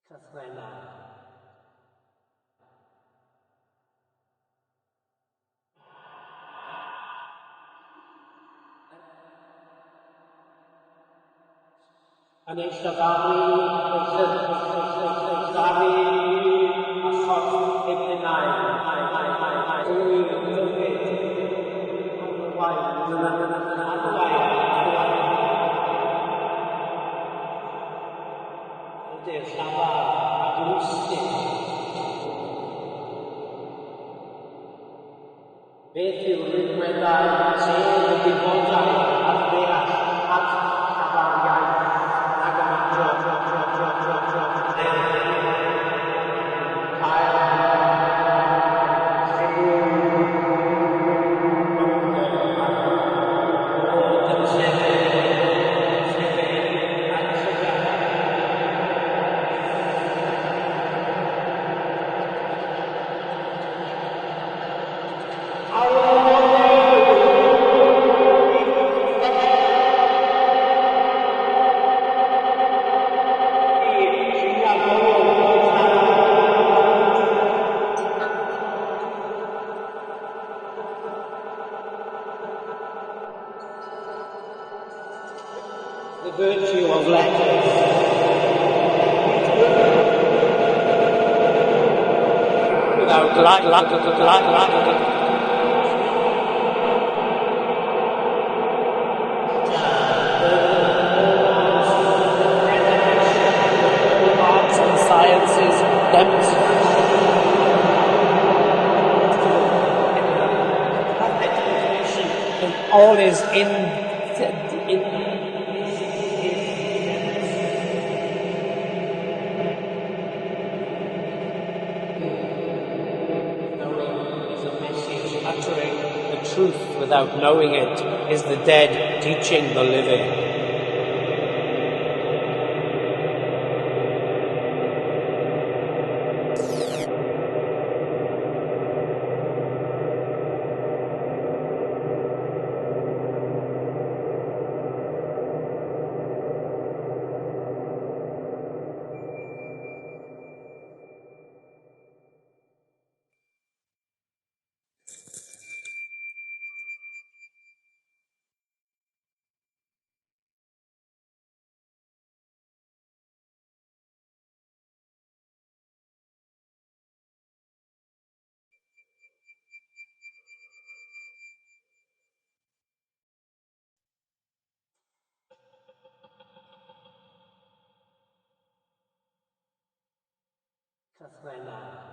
Rinweddau. Yn eisiau garu, achos ebenau, beth yw Rinweddau sef y gwybodaeth ar ddeall at llafariaeth ac ymadro the virtue of letters. Without arts and sciences demonstrate all is in uttering the truth without knowing it is the dead teaching the living. Rinweddau.